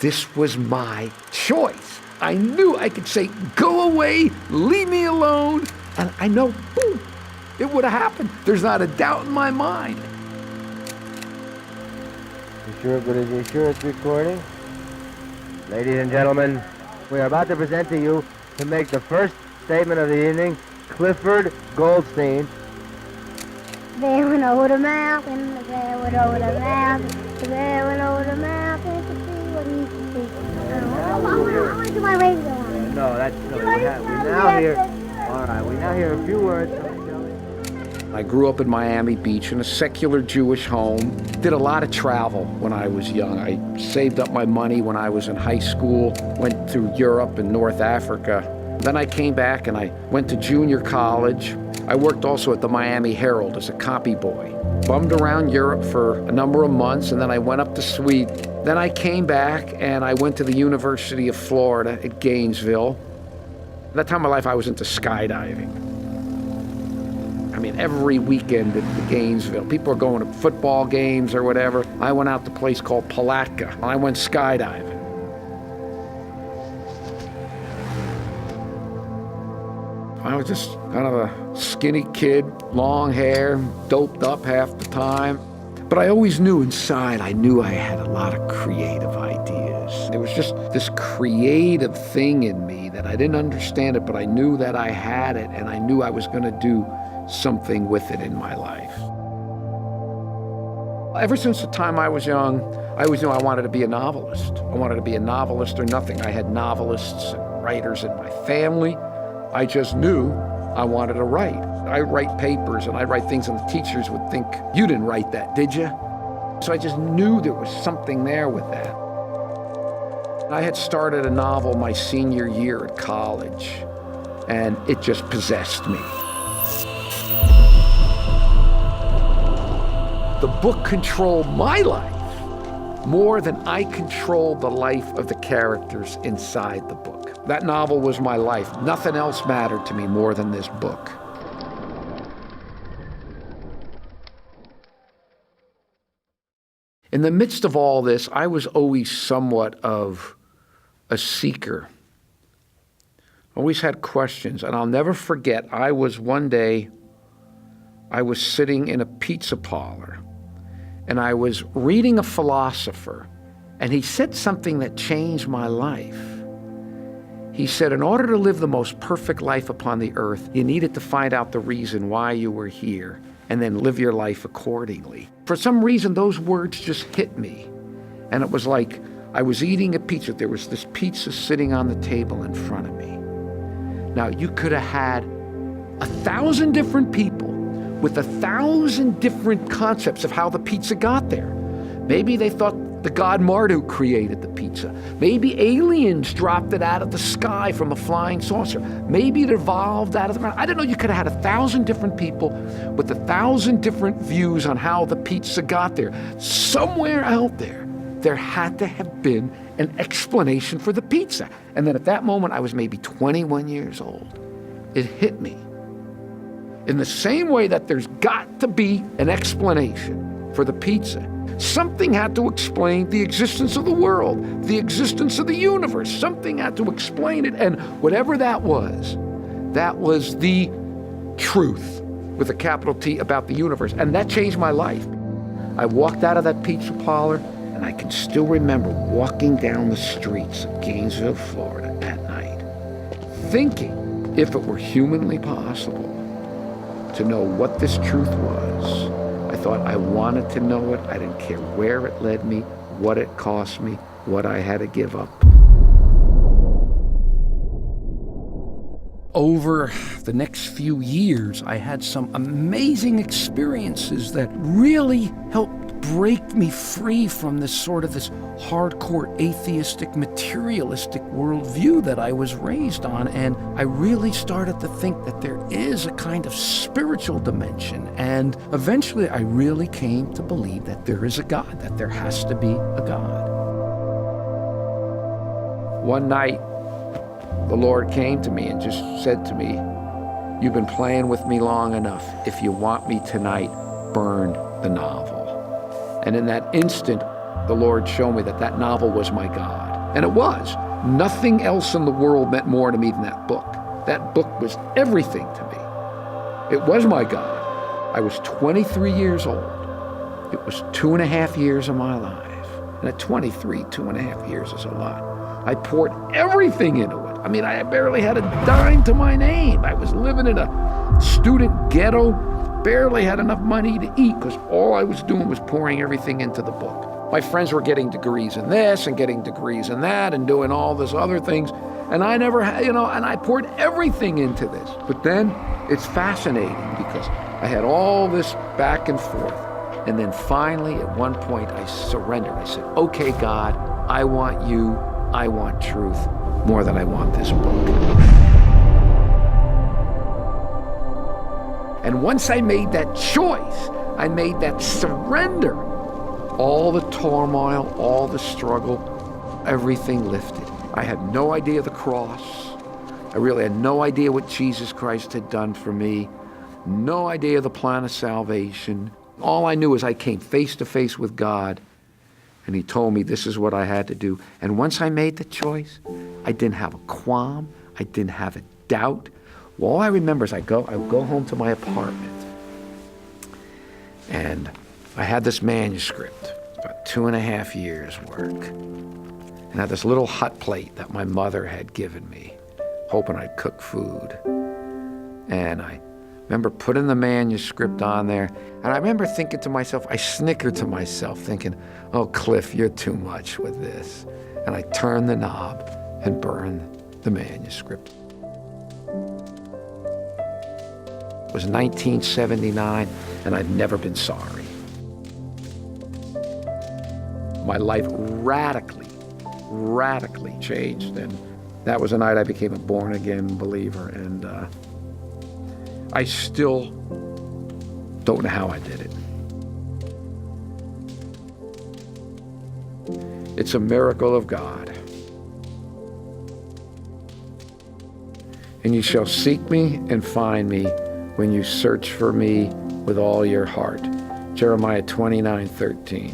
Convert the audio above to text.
this was my choice. I knew I could say, go away, leave me alone, and I know, boom, it would have happened. There's not a doubt in my mind. You sure it's recording? Ladies and gentlemen, we are about to present to you, to make the first statement of the evening, Clifford Goldstein. The bear went over the mountain, the bear went over the mountain, the bear went over the mountain to see what he could see. I want to do my radio on. No, that's silly. We now hear a few words from I grew up in Miami Beach in a secular Jewish home. Did a lot of travel when I was young. I saved up my money when I was in high school, went through Europe and North Africa. Then I came back and I went to junior college. I worked also at the Miami Herald as a copy boy. Bummed around Europe for a number of months, and then I went up to Sweden. Then I came back and I went to the University of Florida at Gainesville. At that time of my life, I was into skydiving. I mean, every weekend at Gainesville, people are going to football games or whatever. I went out to a place called Palatka. I went skydiving. I was just kind of a skinny kid, long hair, doped up half the time. But I always knew inside, I knew I had a lot of creative ideas. There was just this creative thing in me that I didn't understand it, but I knew that I had it, and I knew I was going to do something with it in my life. Ever since the time I was young, I always knew I wanted to be a novelist. I wanted to be a novelist or nothing. I had novelists and writers in my family. I just knew I wanted to write. I write papers and I write things and the teachers would think, you didn't write that, did you? So I just knew there was something there with that. I had started a novel my senior year at college, and it just possessed me. The book controlled my life more than I controlled the life of the characters inside the book. That novel was my life. Nothing else mattered to me more than this book. In the midst of all this, I was always somewhat of a seeker. Always had questions, and I'll never forget, one day, I was sitting in a pizza parlor, and I was reading a philosopher, and he said something that changed my life. He said, in order to live the most perfect life upon the earth, you needed to find out the reason why you were here, and then live your life accordingly. For some reason, those words just hit me. And it was like I was eating a pizza. There was this pizza sitting on the table in front of me. Now, you could have had 1,000 different people with 1,000 different concepts of how the pizza got there. Maybe they thought the god Marduk created the pizza. Maybe aliens dropped it out of the sky from a flying saucer. Maybe it evolved out of the ground. I don't know, you could have had 1,000 different people with 1,000 different views on how the pizza got there. Somewhere out there, there had to have been an explanation for the pizza. And then at that moment, I was maybe 21 years old. It hit me. In the same way that there's got to be an explanation for the pizza, something had to explain the existence of the world, the existence of the universe. Something had to explain it, and whatever that was the truth, with a capital T, about the universe. And that changed my life. I walked out of that pizza parlor, and I can still remember walking down the streets of Gainesville, Florida at night, thinking if it were humanly possible to know what this truth was. I thought I wanted to know it. I didn't care where it led me, what it cost me, what I had to give up. Over the next few years, I had some amazing experiences that really helped break me free from this hardcore atheistic, materialistic worldview that I was raised on. And I really started to think that there is a kind of spiritual dimension. And eventually I really came to believe that there is a God, that there has to be a God. One night, the Lord came to me and just said to me, "You've been playing with me long enough. If you want me tonight, burn the novel." And in that instant, the Lord showed me that that novel was my God. And it was. Nothing else in the world meant more to me than that book. That book was everything to me. It was my God. I was 23 years old. It was 2.5 years of my life. And at 23, 2.5 years is a lot. I poured everything into it. I mean, I barely had a dime to my name. I was living in a student ghetto, barely had enough money to eat because all I was doing was pouring everything into the book. My friends were getting degrees in this and getting degrees in that and doing all this other things. And I never had, and I poured everything into this. But then it's fascinating because I had all this back and forth. And then finally, at one point, I surrendered. I said, okay, God, I want you. I want truth more than I want this book. And once I made that choice, I made that surrender, all the turmoil, all the struggle, everything lifted. I had no idea the cross. I really had no idea what Jesus Christ had done for me. No idea the plan of salvation. All I knew is I came face to face with God, and he told me this is what I had to do. And once I made the choice, I didn't have a qualm. I didn't have a doubt. Well, all I remember is I would go home to my apartment, and I had this manuscript, about 2.5 years' work. And I had this little hot plate that my mother had given me, hoping I'd cook food. And I remember putting the manuscript on there, and I remember thinking to myself, I snickered to myself, thinking, oh, Cliff, you're too much with this. And I turned the knob and burned the manuscript. It was 1979, and I've never been sorry. My life radically changed, and that was the night I became a born-again believer, and I still don't know how I did it. It's a miracle of God. And you shall seek me and find me when you search for me with all your heart. Jeremiah 29:13.